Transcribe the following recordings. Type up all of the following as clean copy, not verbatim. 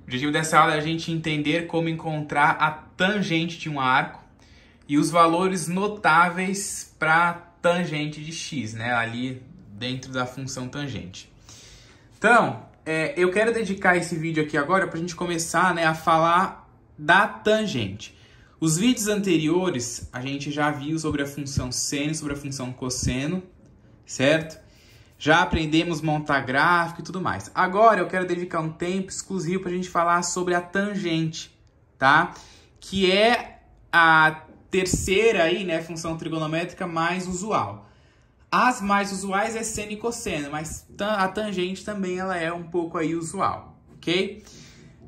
O objetivo dessa aula é a gente entender como encontrar a tangente de um arco e os valores notáveis para tangente de x, né? Ali dentro da função tangente. Então, eu quero dedicar esse vídeo aqui agora para a gente começar, né, a falar da tangente. Os vídeos anteriores a gente já viu sobre a função seno, sobre a função cosseno, certo? Já aprendemos montar gráfico e tudo mais. Agora eu quero dedicar um tempo exclusivo para a gente falar sobre a tangente, tá? Que é a terceira aí, né, função trigonométrica mais usual. As mais usuais é seno e cosseno, mas a tangente também ela é um pouco aí usual, ok?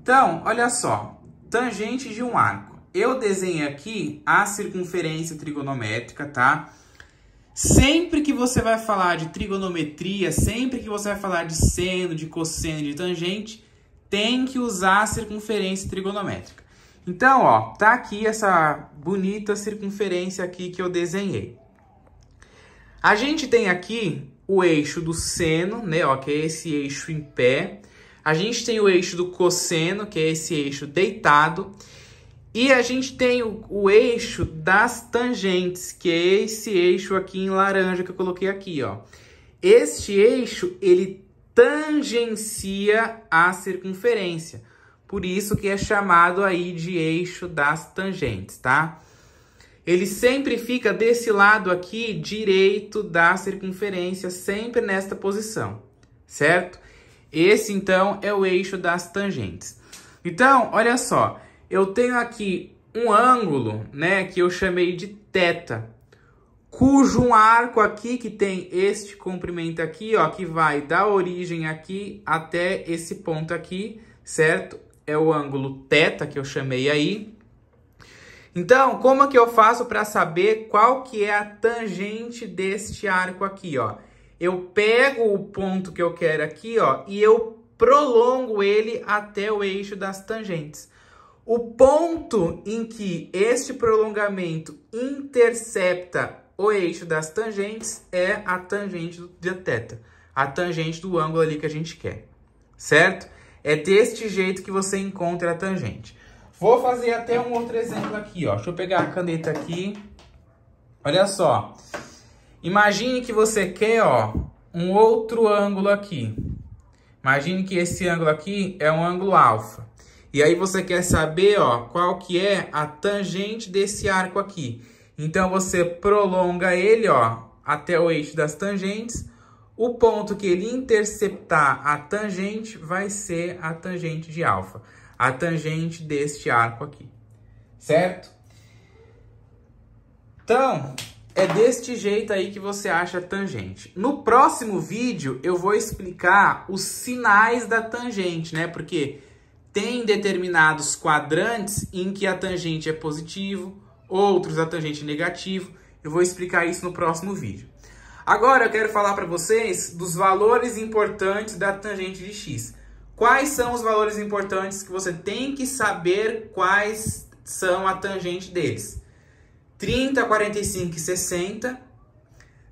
Então, olha só, tangente de um arco. Eu desenho aqui a circunferência trigonométrica, tá? Sempre que você vai falar de trigonometria, sempre que você vai falar de seno, de cosseno, de tangente, tem que usar a circunferência trigonométrica. Então, ó, tá aqui essa bonita circunferência aqui que eu desenhei. A gente tem aqui o eixo do seno, né, ó, que é esse eixo em pé. A gente tem o eixo do cosseno, que é esse eixo deitado. E a gente tem o eixo das tangentes, que é esse eixo aqui em laranja que eu coloquei aqui, ó. Este eixo, ele tangencia a circunferência. Por isso que é chamado aí de eixo das tangentes, tá? Ele sempre fica desse lado aqui direito da circunferência, sempre nesta posição, certo? Esse, então, é o eixo das tangentes. Então, olha só. Eu tenho aqui um ângulo, né, que eu chamei de θ, cujo um arco aqui que tem este comprimento aqui, ó, que vai da origem aqui até esse ponto aqui, certo? É o ângulo θ que eu chamei aí. Então, como é que eu faço para saber qual que é a tangente deste arco aqui, ó? Eu pego o ponto que eu quero aqui, ó, e eu prolongo ele até o eixo das tangentes. O ponto em que este prolongamento intercepta o eixo das tangentes é a tangente de θ, a tangente do ângulo ali que a gente quer, certo? É deste jeito que você encontra a tangente. Vou fazer até um outro exemplo aqui, ó. Deixa eu pegar a caneta aqui. Olha só. Imagine que você quer, ó, um outro ângulo aqui. Imagine que esse ângulo aqui é um ângulo alfa. E aí você quer saber, ó, qual que é a tangente desse arco aqui. Então você prolonga ele, ó, até o eixo das tangentes. O ponto que ele interceptar a tangente vai ser a tangente de alfa, a tangente deste arco aqui, certo? Então, é deste jeito aí que você acha a tangente. No próximo vídeo eu vou explicar os sinais da tangente, né? Porque tem determinados quadrantes em que a tangente é positivo, outros a tangente é negativo. Eu vou explicar isso no próximo vídeo. Agora eu quero falar para vocês dos valores importantes da tangente de x. Quais são os valores importantes que você tem que saber quais são a tangente deles? 30, 45 e 60,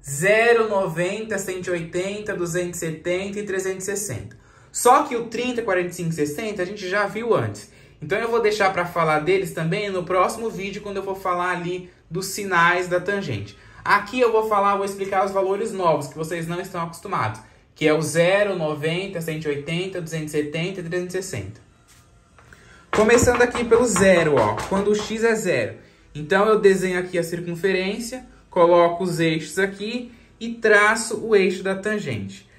0, 90, 180, 270 e 360. Só que o 30, 45 e 60 a gente já viu antes. Então eu vou deixar para falar deles também no próximo vídeo, quando eu vou falar ali dos sinais da tangente. Aqui eu vou explicar os valores novos que vocês não estão acostumados, que é o 0, 90, 180, 270 e 360. Começando aqui pelo 0, ó, quando o x é 0. Então eu desenho aqui a circunferência, coloco os eixos aqui e traço o eixo da tangente.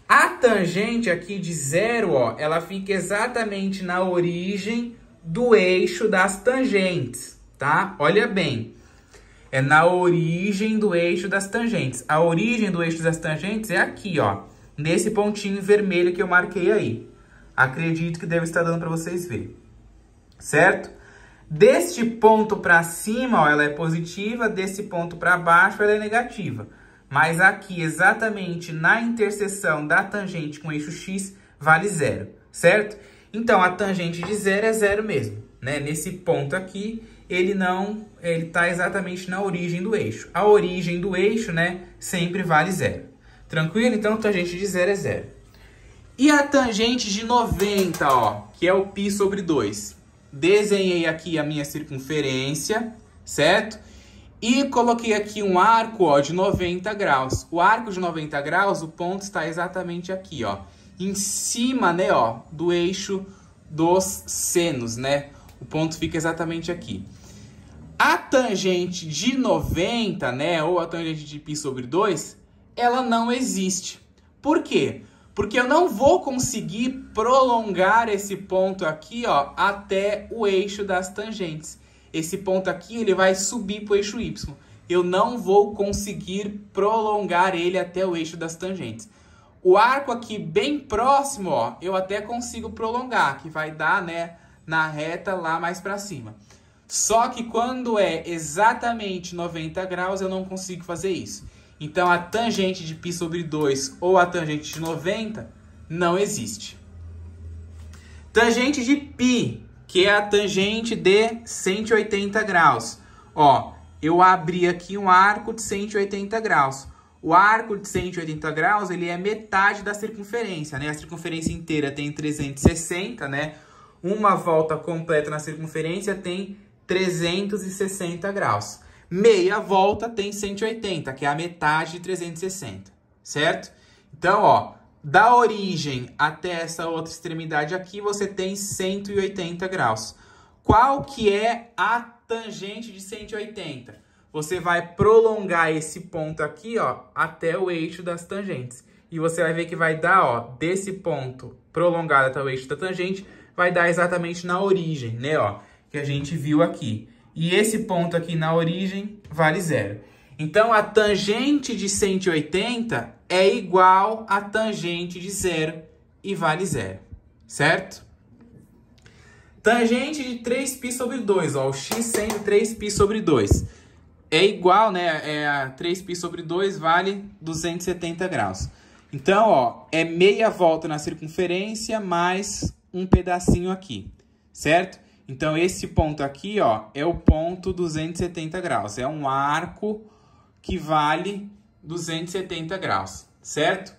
A tangente aqui de 0, ó, ela fica exatamente na origem do eixo das tangentes, tá? Olha bem, é na origem do eixo das tangentes. A origem do eixo das tangentes é aqui, ó, nesse pontinho vermelho que eu marquei aí. Acredito que deve estar dando para vocês verem, certo? Deste ponto para cima, ó, ela é positiva, desse ponto para baixo ela é negativa. Mas aqui, exatamente na interseção da tangente com o eixo x, vale 0, certo? Então, a tangente de 0 é 0 mesmo, né? Nesse ponto aqui, ele está exatamente na origem do eixo. A origem do eixo, né, sempre vale 0. Tranquilo? Então, tangente de 0 é 0. E a tangente de 90, ó, que é o π sobre 2. Desenhei aqui a minha circunferência, certo? E coloquei aqui um arco, ó, de 90 graus. O arco de 90 graus, o ponto está exatamente aqui, ó. Em cima, né, ó, do eixo dos senos, né? O ponto fica exatamente aqui. A tangente de 90, né, ou a tangente de π sobre 2, ela não existe. Por quê? Porque eu não vou conseguir prolongar esse ponto aqui, ó, até o eixo das tangentes. Esse ponto aqui, ele vai subir para o eixo Y. Eu não vou conseguir prolongar ele até o eixo das tangentes. O arco aqui bem próximo, ó, eu até consigo prolongar, que vai dar, né, na reta lá mais para cima. Só que quando é exatamente 90 graus, eu não consigo fazer isso. Então, a tangente de π sobre 2 ou a tangente de 90 não existe. Tangente de π, que é a tangente de 180 graus. Ó, eu abri aqui um arco de 180 graus. O arco de 180 graus, ele é metade da circunferência, né? A circunferência inteira tem 360, né? Uma volta completa na circunferência tem 360 graus. Meia volta tem 180, que é a metade de 360, certo? Então, ó, da origem até essa outra extremidade aqui, você tem 180 graus. Qual que é a tangente de 180? Você vai prolongar esse ponto aqui, ó, até o eixo das tangentes. E você vai ver que vai dar, ó, desse ponto prolongado até o eixo da tangente, vai dar exatamente na origem, né, ó, que a gente viu aqui. E esse ponto aqui na origem vale 0. Então, a tangente de 180 é igual à tangente de 0 e vale 0, certo? Tangente de 3π sobre 2, ó, o x sendo 3π sobre 2. É igual, né, a 3π sobre 2 vale 270 graus. Então, ó, é meia volta na circunferência mais um pedacinho aqui, certo? Então, esse ponto aqui, ó, é o ponto 270 graus. É um arco que vale 270 graus, certo?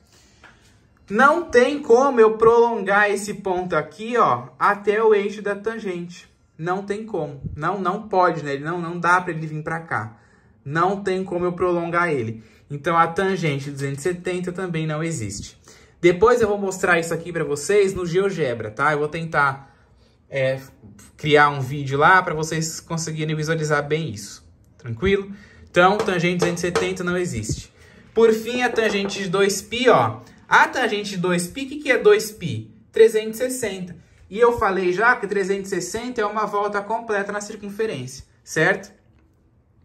Não tem como eu prolongar esse ponto aqui, ó, até o eixo da tangente. Não tem como. Não pode, né? Não dá para ele vir para cá. Não tem como eu prolongar ele. Então, a tangente de 270 também não existe. Depois eu vou mostrar isso aqui para vocês no GeoGebra, tá? Eu vou tentar criar um vídeo lá para vocês conseguirem visualizar bem isso. Tranquilo? Então, tangente de 270 não existe. Por fim, a tangente de 2π, ó. A tangente de 2π, o que é 2π? 360. E eu falei já que 360 é uma volta completa na circunferência, certo?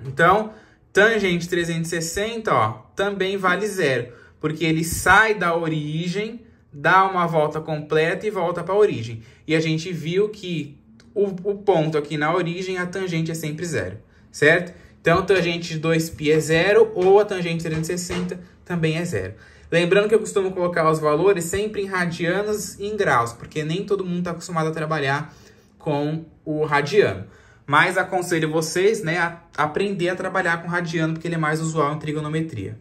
Então, tangente 360, ó, também vale 0. Porque ele sai da origem, dá uma volta completa e volta para a origem. E a gente viu que o ponto aqui na origem, a tangente é sempre 0, certo? Então, a tangente de 2π é 0 ou a tangente de 360 também é 0. Lembrando que eu costumo colocar os valores sempre em radianos e em graus, porque nem todo mundo está acostumado a trabalhar com o radiano. Mas aconselho vocês, né, a aprender a trabalhar com radiano, porque ele é mais usual em trigonometria.